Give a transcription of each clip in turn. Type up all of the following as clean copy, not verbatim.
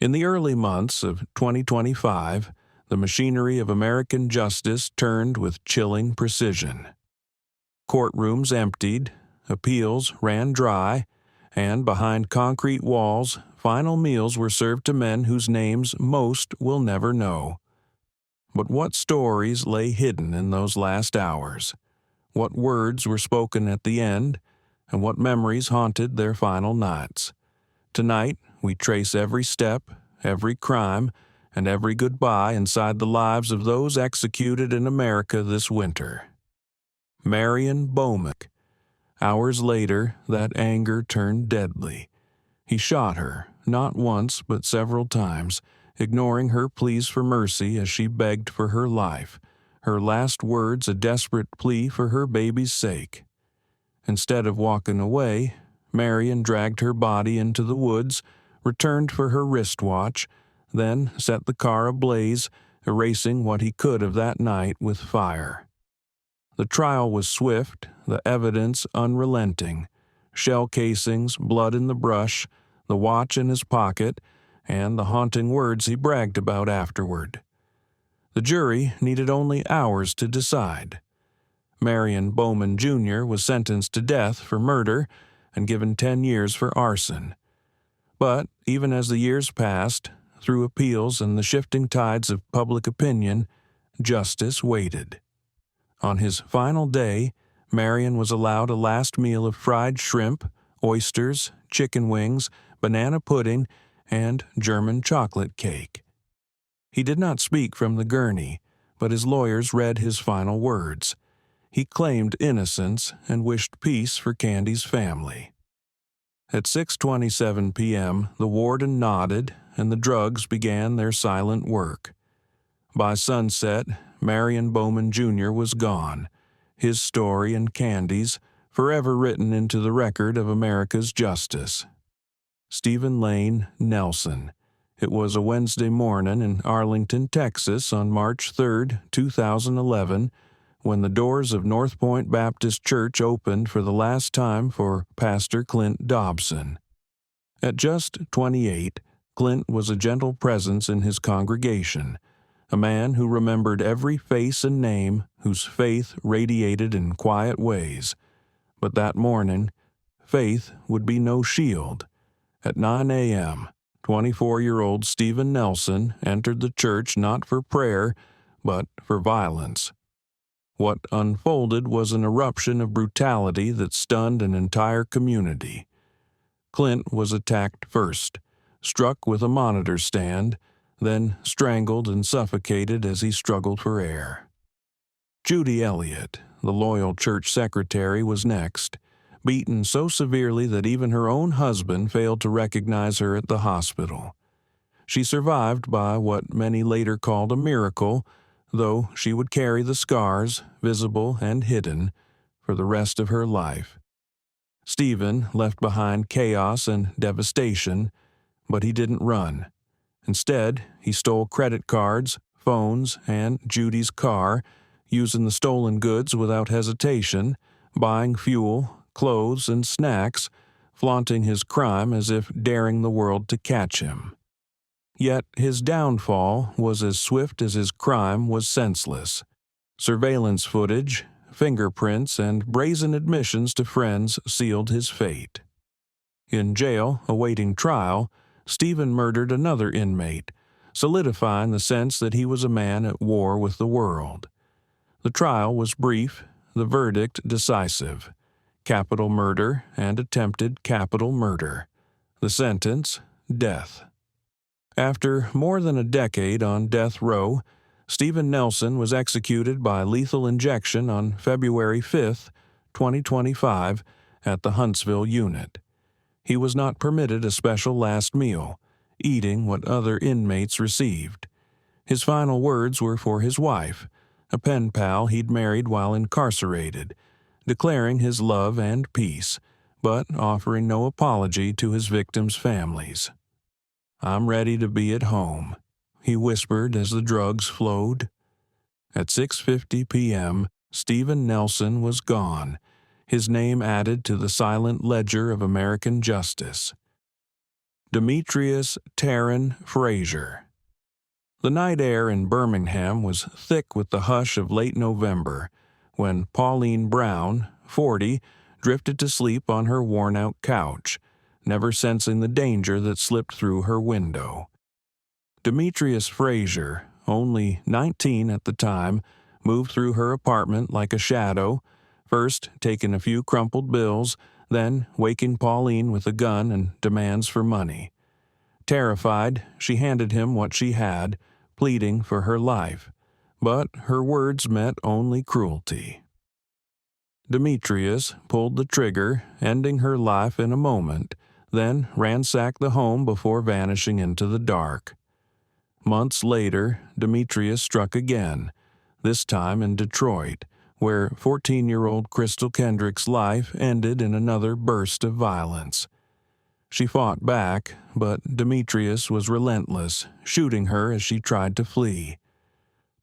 In the early months of 2025, the machinery of American justice turned with chilling precision. Courtrooms emptied, appeals ran dry, and behind concrete walls, final meals were served to men whose names most will never know. But what stories lay hidden in those last hours? What words were spoken at the end, and what memories haunted their final nights? Tonight, we trace every step, every crime, and every goodbye inside the lives of those executed in America this winter. Marion Bowman. Hours later, that anger turned deadly. He shot her, not once but several times, ignoring her pleas for mercy as she begged for her life, her last words a desperate plea for her baby's sake. Instead of walking away, Marion dragged her body into the woods, returned for her wristwatch, then set the car ablaze, erasing what he could of that night with fire. The trial was swift, the evidence unrelenting. Shell casings, blood in the brush, the watch in his pocket, and the haunting words he bragged about afterward. The jury needed only hours to decide. Marion Bowman Jr. was sentenced to death for murder and given 10 years for arson. But even as the years passed, through appeals and the shifting tides of public opinion, justice waited. On his final day, Marion was allowed a last meal of fried shrimp, oysters, chicken wings, banana pudding, and German chocolate cake. He did not speak from the gurney, but his lawyers read his final words. He claimed innocence and wished peace for Candy's family. At 6:27 p.m., the warden nodded, and the drugs began their silent work. By sunset, Marion Bowman Jr. was gone, his story and Candy's forever written into the record of America's justice. Stephen Lane Nelson. It was a Wednesday morning in Arlington, Texas on March 3, 2011, when the doors of North Point Baptist Church opened for the last time for Pastor Clint Dobson. At just 28, Clint was a gentle presence in his congregation, a man who remembered every face and name, whose faith radiated in quiet ways. But that morning, faith would be no shield. At 9 a.m., 24-year-old Stephen Nelson entered the church not for prayer, but for violence. What unfolded was an eruption of brutality that stunned an entire community. Clint was attacked first, struck with a monitor stand, then strangled and suffocated as he struggled for air. Judy Elliott, the loyal church secretary, was next, beaten so severely that even her own husband failed to recognize her at the hospital. She survived by what many later called a miracle, though she would carry the scars, visible and hidden, for the rest of her life. Stephen left behind chaos and devastation, but he didn't run. Instead, he stole credit cards, phones, and Judy's car, using the stolen goods without hesitation, buying fuel, clothes, and snacks, flaunting his crime as if daring the world to catch him. Yet his downfall was as swift as his crime was senseless. Surveillance footage, fingerprints, and brazen admissions to friends sealed his fate. In jail, awaiting trial, Stephen murdered another inmate, solidifying the sense that he was a man at war with the world. The trial was brief, the verdict decisive. Capital murder and attempted capital murder. The sentence, death. After more than a decade on death row, Stephen Nelson was executed by lethal injection on February 5, 2025, at the Huntsville unit. He was not permitted a special last meal, eating what other inmates received. His final words were for his wife, a pen pal he'd married while incarcerated, declaring his love and peace, but offering no apology to his victims' families. "I'm ready to be at home," he whispered as the drugs flowed. At 6:50 p.m., Stephen Nelson was gone, his name added to the silent ledger of American justice. Demetrius Tarrant Frazier. The night air in Birmingham was thick with the hush of late November when Pauline Brown, 40, drifted to sleep on her worn-out couch, never sensing the danger that slipped through her window. Demetrius Frazier, only 19 at the time, moved through her apartment like a shadow, first taking a few crumpled bills, then waking Pauline with a gun and demands for money. Terrified, she handed him what she had, pleading for her life, but her words met only cruelty. Demetrius pulled the trigger, ending her life in a moment, then ransacked the home before vanishing into the dark. Months later, Demetrius struck again, this time in Detroit, where 14-year-old Crystal Kendrick's life ended in another burst of violence. She fought back, but Demetrius was relentless, shooting her as she tried to flee.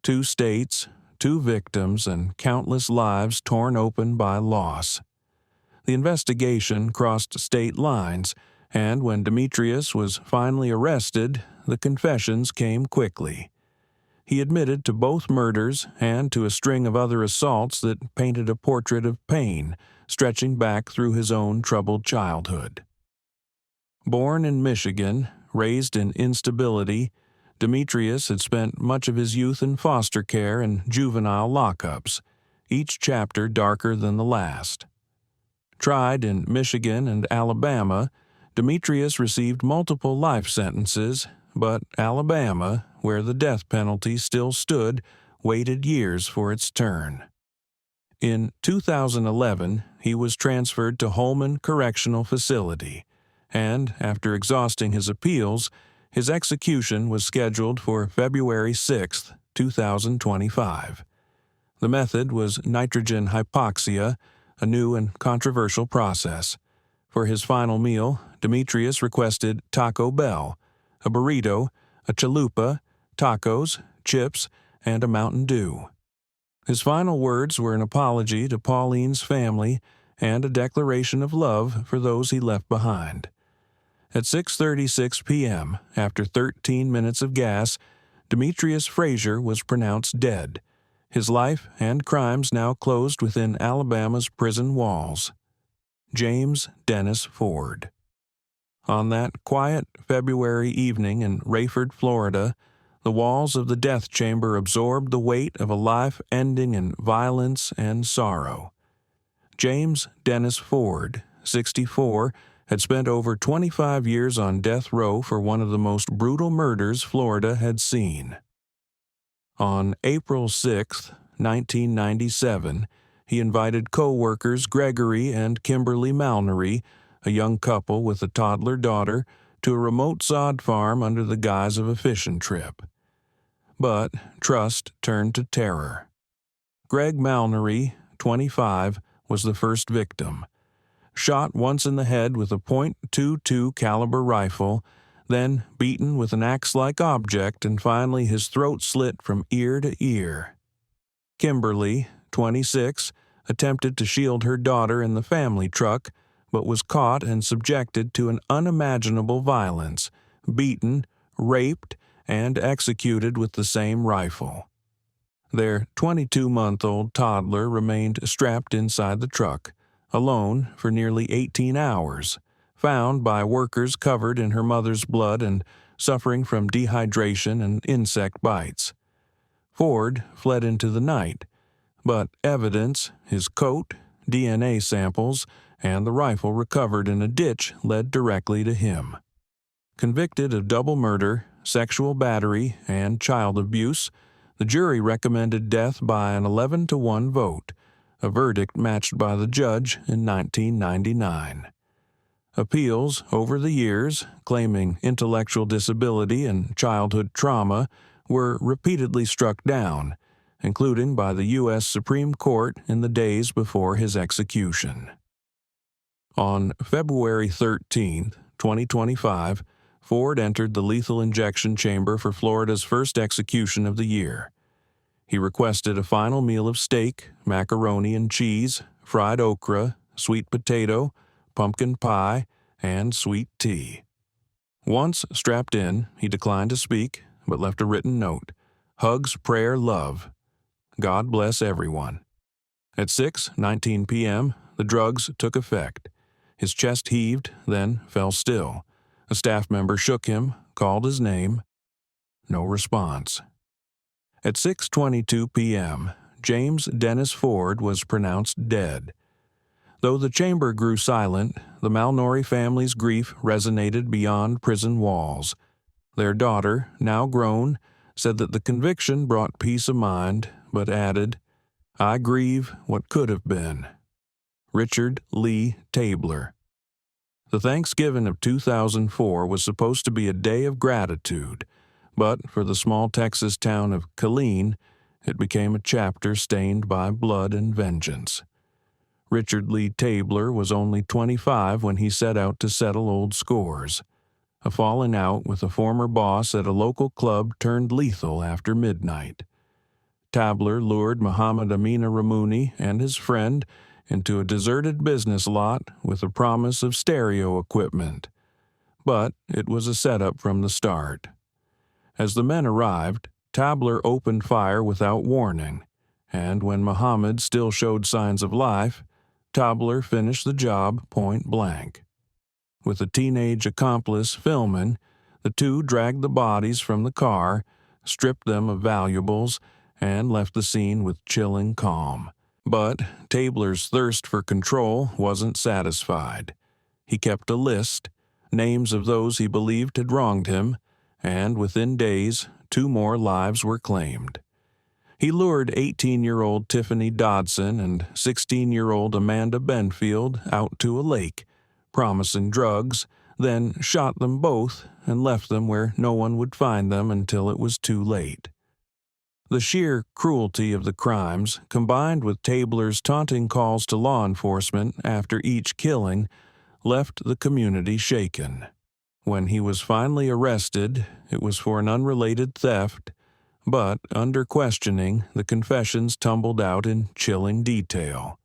2 states, 2 victims, and countless lives torn open by loss. The investigation crossed state lines, and when Demetrius was finally arrested, the confessions came quickly. He admitted to both murders and to a string of other assaults that painted a portrait of pain stretching back through his own troubled childhood. Born in Michigan, raised in instability, Demetrius had spent much of his youth in foster care and juvenile lockups, each chapter darker than the last. Tried in Michigan and Alabama, Demetrius received multiple life sentences, but Alabama, where the death penalty still stood, waited years for its turn. In 2011, he was transferred to Holman Correctional Facility, and after exhausting his appeals, his execution was scheduled for February 6, 2025. The method was nitrogen hypoxia, a new and controversial process. For his final meal, Demetrius requested Taco Bell, a burrito, a chalupa, tacos, chips, and a Mountain Dew. His final words were an apology to Pauline's family and a declaration of love for those he left behind. At 6:36 p.m., after 13 minutes of gas, Demetrius Frazier was pronounced dead, his life and crimes now closed within Alabama's prison walls. James Dennis Ford. On that quiet February evening in Rayford, Florida, the walls of the death chamber absorbed the weight of a life ending in violence and sorrow. James Dennis Ford, 64, had spent over 25 years on death row for one of the most brutal murders Florida had seen. On April 6, 1997, he invited co-workers Gregory and Kimberly Malnery, a young couple with a toddler daughter, to a remote sod farm under the guise of a fishing trip. But trust turned to terror. Greg Malnery, 25, was the first victim. Shot once in the head with a .22 caliber rifle, then beaten with an axe-like object, and finally his throat slit from ear to ear. Kimberly, 26, attempted to shield her daughter in the family truck, but was caught and subjected to an unimaginable violence, beaten, raped, and executed with the same rifle. Their 22-month-old toddler remained strapped inside the truck, alone for nearly 18 hours, found by workers covered in her mother's blood and suffering from dehydration and insect bites. Ford fled into the night, but evidence, his coat, DNA samples, and the rifle recovered in a ditch led directly to him. Convicted of double murder, sexual battery, and child abuse, the jury recommended death by an 11-1 vote, a verdict matched by the judge in 1999. Appeals over the years, claiming intellectual disability and childhood trauma, were repeatedly struck down, including by the U.S. Supreme Court in the days before his execution. On February 13, 2025, Ford entered the lethal injection chamber for Florida's first execution of the year. He requested a final meal of steak, macaroni and cheese, fried okra, sweet potato, pumpkin pie, and sweet tea. Once strapped in, he declined to speak, but left a written note. Hugs, prayer, love. God bless everyone. At 6:19 p.m., the drugs took effect. His chest heaved, then fell still. A staff member shook him, called his name. No response. At 6:22 p.m., James Dennis Ford was pronounced dead. Though the chamber grew silent, the Malnory family's grief resonated beyond prison walls. Their daughter, now grown, said that the conviction brought peace of mind, but added, "I grieve what could have been." Richard Lee Tabler. The Thanksgiving of 2004 was supposed to be a day of gratitude, but for the small Texas town of Killeen, it became a chapter stained by blood and vengeance. Richard Lee Tabler was only 25 when he set out to settle old scores. A falling out with a former boss at a local club turned lethal after midnight. Tabler lured Muhammad Amina Ramuni and his friend into a deserted business lot with a promise of stereo equipment. But it was a setup from the start. As the men arrived, Tabler opened fire without warning, and when Muhammad still showed signs of life, Tabler finished the job point blank. With a teenage accomplice filming, the two dragged the bodies from the car, stripped them of valuables, and left the scene with chilling calm. But Tabler's thirst for control wasn't satisfied. He kept a list, names of those he believed had wronged him, and within days, 2 more lives were claimed. He lured 18-year-old Tiffany Dodson and 16-year-old Amanda Benfield out to a lake, promising drugs, then shot them both and left them where no one would find them until it was too late. The sheer cruelty of the crimes, combined with Tabler's taunting calls to law enforcement after each killing, left the community shaken. When he was finally arrested, it was for an unrelated theft, but under questioning, the confessions tumbled out in chilling detail.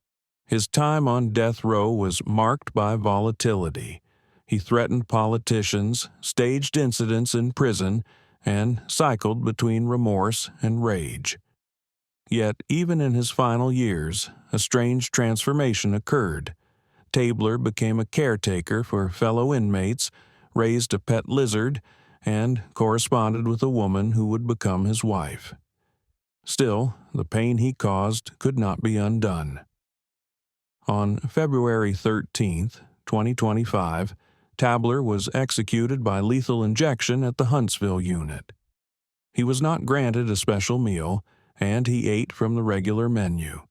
His time on death row was marked by volatility. He threatened politicians, staged incidents in prison, and cycled between remorse and rage. Yet, even in his final years, a strange transformation occurred. Tabler became a caretaker for fellow inmates, raised a pet lizard, and corresponded with a woman who would become his wife. Still, the pain he caused could not be undone. On February 13, 2025, Tabler was executed by lethal injection at the Huntsville unit. He was not granted a special meal, and he ate from the regular menu.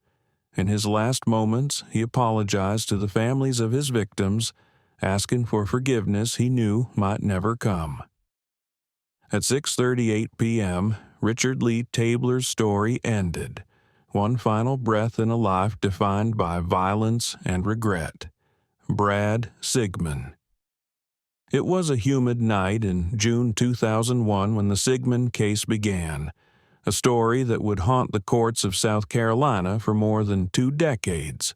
In his last moments, he apologized to the families of his victims, asking for forgiveness he knew might never come. At 6:38 p.m., Richard Lee Tabler's story ended, one final breath in a life defined by violence and regret. Brad Sigmund. It was a humid night in June 2001 when the Sigmund case began, a story that would haunt the courts of South Carolina for more than 2 decades.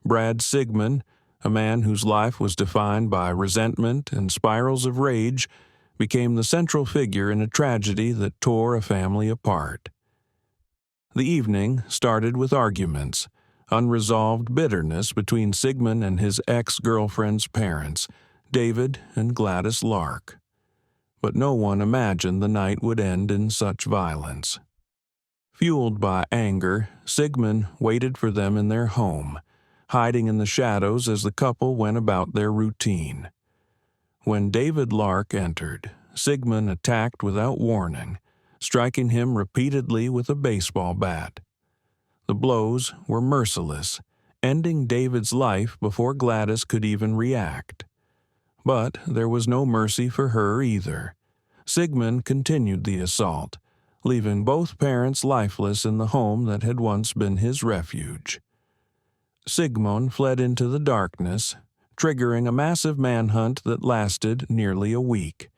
Brad Sigmund, a man whose life was defined by resentment and spirals of rage, became the central figure in a tragedy that tore a family apart. The evening started with arguments, unresolved bitterness between Sigmund and his ex-girlfriend's parents, David and Gladys Lark. But no one imagined the night would end in such violence. Fueled by anger, Sigmund waited for them in their home, hiding in the shadows as the couple went about their routine. When David Lark entered, Sigmund attacked without warning, striking him repeatedly with a baseball bat. The blows were merciless, ending David's life before Gladys could even react. But there was no mercy for her either. Sigmund continued the assault, leaving both parents lifeless in the home that had once been his refuge. Sigmund fled into the darkness, triggering a massive manhunt that lasted nearly a week.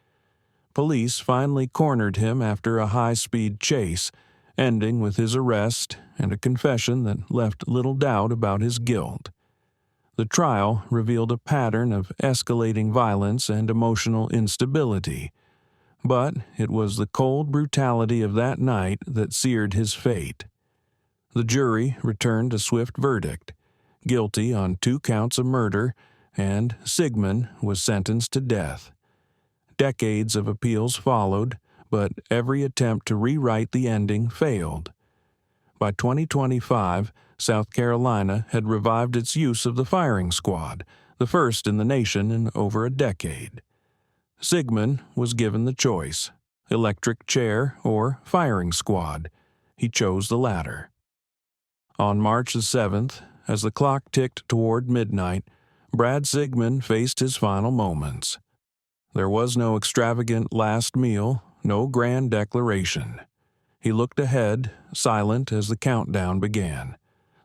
Police finally cornered him after a high-speed chase, ending with his arrest and a confession that left little doubt about his guilt. The trial revealed a pattern of escalating violence and emotional instability, but it was the cold brutality of that night that seared his fate. The jury returned a swift verdict, guilty on 2 counts of murder, and Sigmund was sentenced to death. Decades of appeals followed, but every attempt to rewrite the ending failed. By 2025, South Carolina had revived its use of the firing squad, the first in the nation in over a decade. Sigmund was given the choice, electric chair or firing squad. He chose the latter. On March the 7th, as the clock ticked toward midnight, Brad Sigmund faced his final moments. There was no extravagant last meal, no grand declaration. He looked ahead, silent as the countdown began.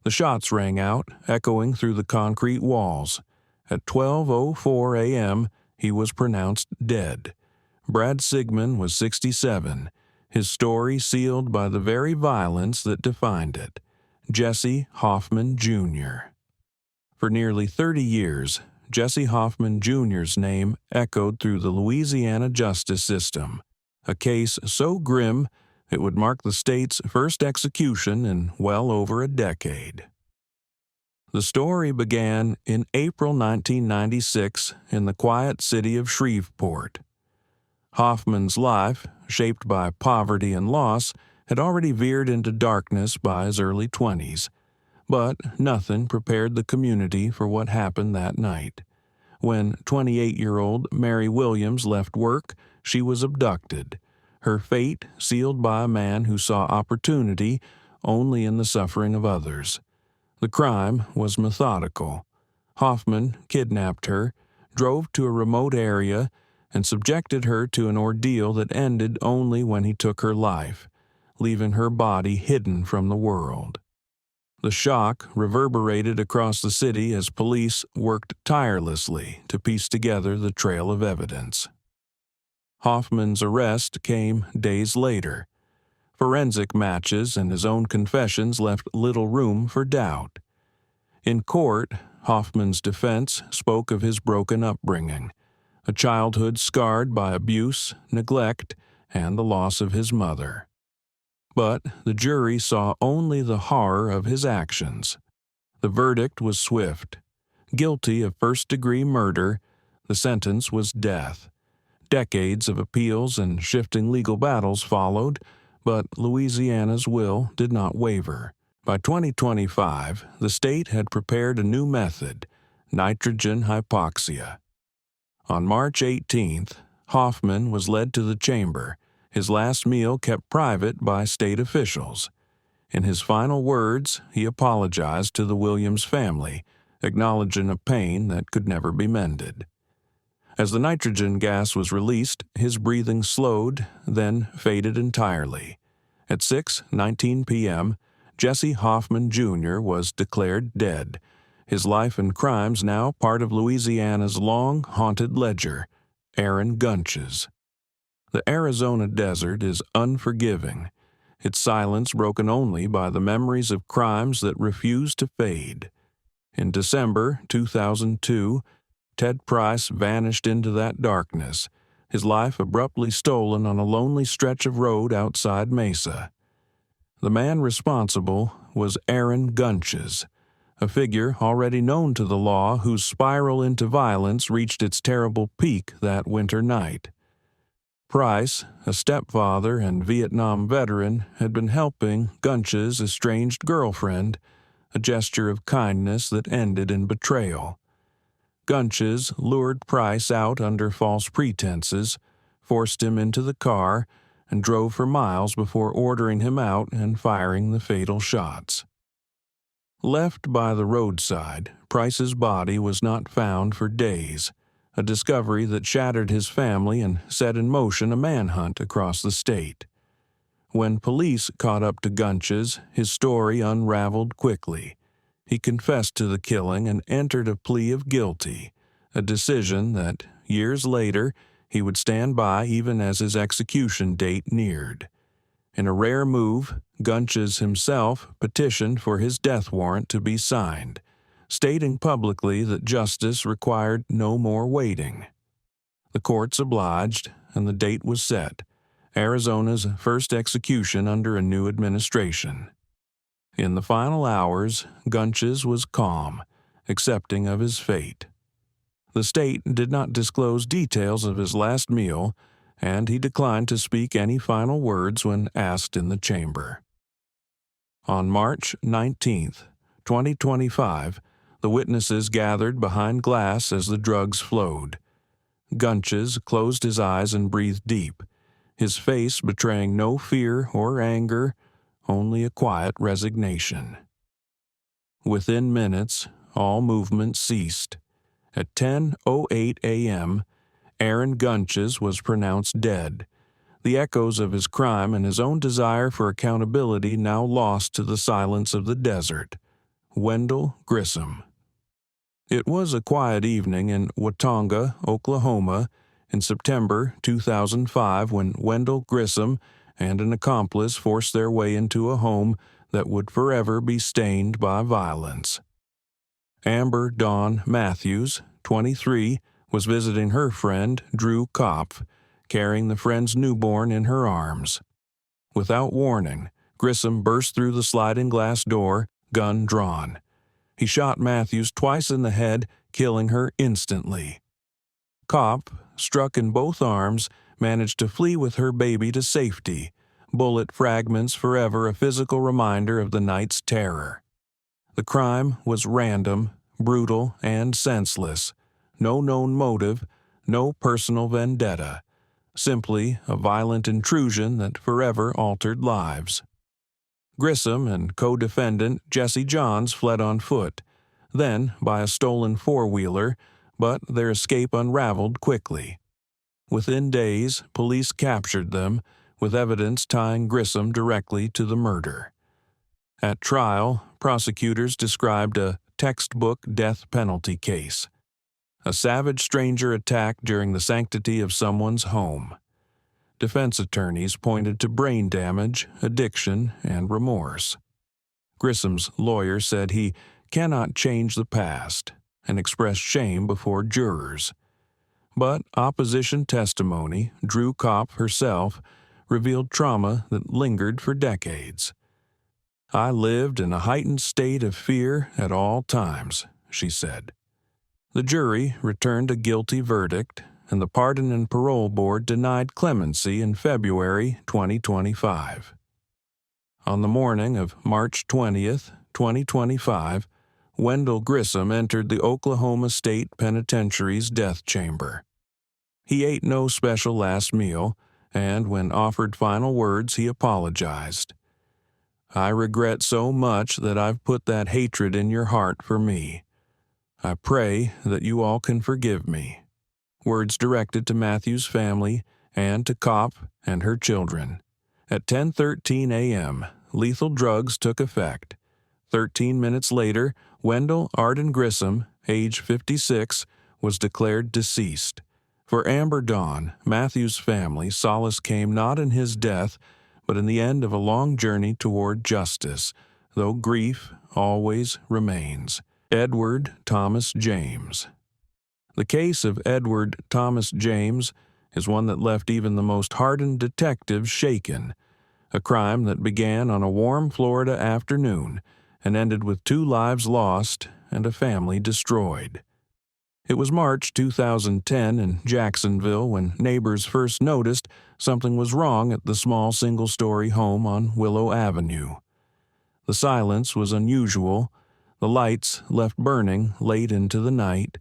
The shots rang out, echoing through the concrete walls. At 12:04 a.m., he was pronounced dead. Brad Sigmund was 67, his story sealed by the very violence that defined it. Jesse Hoffman, Jr. For nearly 30 years, Jesse Hoffman, Jr.'s name echoed through the Louisiana justice system, a case so grim it would mark the state's first execution in well over a decade. The story began in April 1996 in the quiet city of Shreveport. Hoffman's life, shaped by poverty and loss, had already veered into darkness by his early 20s, but nothing prepared the community for what happened that night. When 28-year-old Mary Williams left work, she was abducted, her fate sealed by a man who saw opportunity only in the suffering of others. The crime was methodical. Hoffman kidnapped her, drove to a remote area, and subjected her to an ordeal that ended only when he took her life, leaving her body hidden from the world. The shock reverberated across the city as police worked tirelessly to piece together the trail of evidence. Hoffman's arrest came days later. Forensic matches and his own confessions left little room for doubt. In court, Hoffman's defense spoke of his broken upbringing, a childhood scarred by abuse, neglect, and the loss of his mother. But the jury saw only the horror of his actions. The verdict was swift. Guilty of first-degree murder, the sentence was death. Decades of appeals and shifting legal battles followed, but Louisiana's will did not waver. By 2025, the state had prepared a new method, nitrogen hypoxia. On March 18th, Hoffman was led to the chamber, his last meal kept private by state officials. In his final words, he apologized to the Williams family, acknowledging a pain that could never be mended. As the nitrogen gas was released, his breathing slowed, then faded entirely. At 6:19 p.m., Jesse Hoffman, Jr. was declared dead, his life and crimes now part of Louisiana's long, haunted ledger, Aaron Gunch's. The Arizona desert is unforgiving, its silence broken only by the memories of crimes that refuse to fade. In December 2002, Ted Price vanished into that darkness, his life abruptly stolen on a lonely stretch of road outside Mesa. The man responsible was Aaron Gunch's, a figure already known to the law whose spiral into violence reached its terrible peak that winter night. Price, a stepfather and Vietnam veteran, had been helping Gunch's estranged girlfriend, a gesture of kindness that ended in betrayal. Gunch's lured Price out under false pretenses, forced him into the car, and drove for miles before ordering him out and firing the fatal shots. Left by the roadside, Price's body was not found for days, a discovery that shattered his family and set in motion a manhunt across the state. When police caught up to Gunch's, his story unraveled quickly. He confessed to the killing and entered a plea of guilty, a decision that, years later, he would stand by even as his execution date neared. In a rare move, Gunch's himself petitioned for his death warrant to be signed, stating publicly that justice required no more waiting. The courts obliged, and the date was set, Arizona's first execution under a new administration. In the final hours, Gunches was calm, accepting of his fate. The state did not disclose details of his last meal, and he declined to speak any final words when asked in the chamber. On March 19, 2025, the witnesses gathered behind glass as the drugs flowed. Gunches closed his eyes and breathed deep, his face betraying no fear or anger, only a quiet resignation. Within minutes, all movement ceased. At 10:08 a.m., Aaron Gunches was pronounced dead, the echoes of his crime and his own desire for accountability now lost to the silence of the desert. Wendell Grissom. It was a quiet evening in Watonga, Oklahoma, in September 2005 when Wendell Grissom and an accomplice forced their way into a home that would forever be stained by violence. Amber Dawn Matthews, 23, was visiting her friend Drew Kopf, carrying the friend's newborn in her arms. Without warning, Grissom burst through the sliding glass door, gun drawn. He shot Matthews twice in the head, killing her instantly. Kopf, struck in both arms, managed to flee with her baby to safety, bullet fragments forever a physical reminder of the night's terror. The crime was random, brutal, and senseless. No known motive, no personal vendetta. Simply a violent intrusion that forever altered lives. Grissom and co-defendant Jesse Johns fled on foot, then by a stolen four-wheeler, but their escape unraveled quickly. Within days, police captured them, with evidence tying Grissom directly to the murder. At trial, prosecutors described a textbook death penalty case. A savage stranger attack during the sanctity of someone's home. Defense attorneys pointed to brain damage, addiction, and remorse. Grissom's lawyer said he cannot change the past and expressed shame before jurors. But opposition testimony, Drew Kopf herself, revealed trauma that lingered for decades. "I lived in a heightened state of fear at all times," she said. The jury returned a guilty verdict, and the Pardon and Parole Board denied clemency in February 2025. On the morning of March 20th, 2025, Wendell Grissom entered the Oklahoma State Penitentiary's death chamber. He ate no special last meal, and when offered final words, he apologized. "I regret so much that I've put that hatred in your heart for me. I pray that you all can forgive me." Words directed to Matthew's family and to Kopf and her children. At 10:13 a.m., lethal drugs took effect. 13 minutes later, Wendell Arden Grissom, age 56, was declared deceased. For Amber Dawn, Matthew's family, solace came not in his death, but in the end of a long journey toward justice, though grief always remains. Edward Thomas James. The case of Edward Thomas James is one that left even the most hardened detectives shaken. A crime that began on a warm Florida afternoon and ended with 2 lives lost and a family destroyed. It was March 2010 in Jacksonville when neighbors first noticed something was wrong at the small single-story home on Willow Avenue. The silence was unusual, the lights left burning late into the night.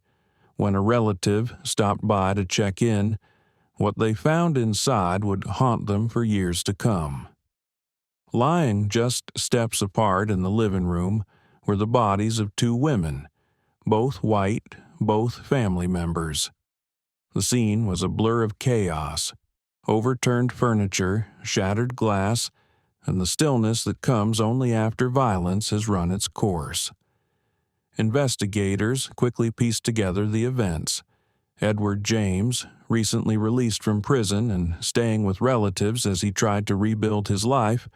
When a relative stopped by to check in, what they found inside would haunt them for years to come. Lying just steps apart in the living room were the bodies of 2 women, both white, both family members. The scene was a blur of chaos, overturned furniture, shattered glass, and the stillness that comes only after violence has run its course. Investigators quickly pieced together the events. Edward James, recently released from prison and staying with relatives as he tried to rebuild his life,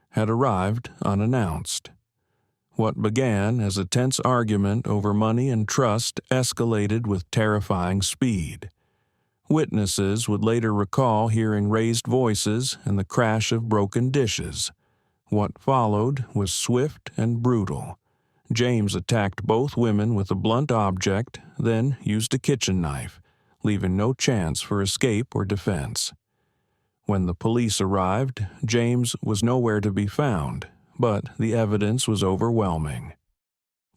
had arrived unannounced. What began as a tense argument over money and trust escalated with terrifying speed. Witnesses would later recall hearing raised voices and the crash of broken dishes. What followed was swift and brutal. James attacked both women with a blunt object, then used a kitchen knife, leaving no chance for escape or defense. When the police arrived, James was nowhere to be found, but the evidence was overwhelming.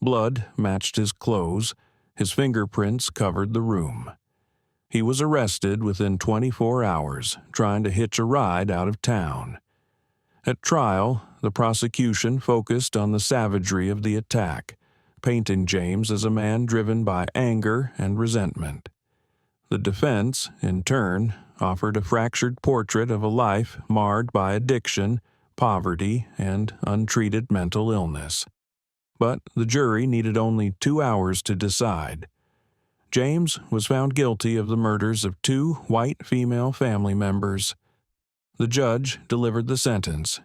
Blood matched his clothes, his fingerprints covered the room. He was arrested within 24 hours, trying to hitch a ride out of town. At trial, the prosecution focused on the savagery of the attack, painting James as a man driven by anger and resentment. The defense, in turn, offered a fractured portrait of a life marred by addiction, poverty, and untreated mental illness. But the jury needed only 2 hours to decide. James was found guilty of the murders of 2 white female family members. The judge delivered the sentence: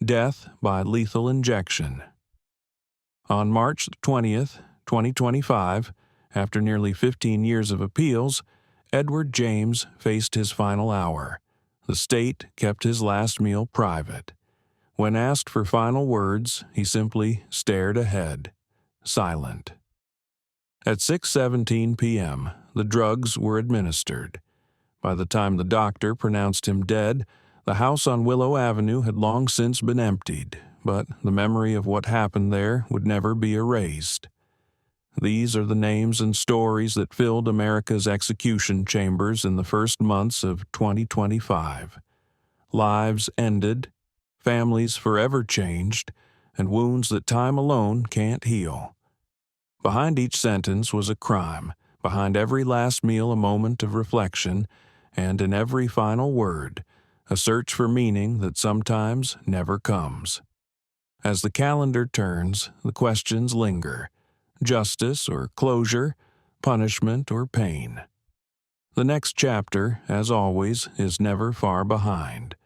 death by lethal injection. On March 20th, 2025, after nearly 15 years of appeals, Edward James faced his final hour. The state kept his last meal private. When asked for final words, he simply stared ahead, silent. At 6:17 p.m., the drugs were administered. By the time the doctor pronounced him dead, the house on Willow Avenue had long since been emptied, but the memory of what happened there would never be erased. These are the names and stories that filled America's execution chambers in the first months of 2025. Lives ended, families forever changed, and wounds that time alone can't heal. Behind each sentence was a crime, behind every last meal a moment of reflection, and in every final word, a search for meaning that sometimes never comes. As the calendar turns, the questions linger: justice or closure, punishment or pain. The next chapter, as always, is never far behind.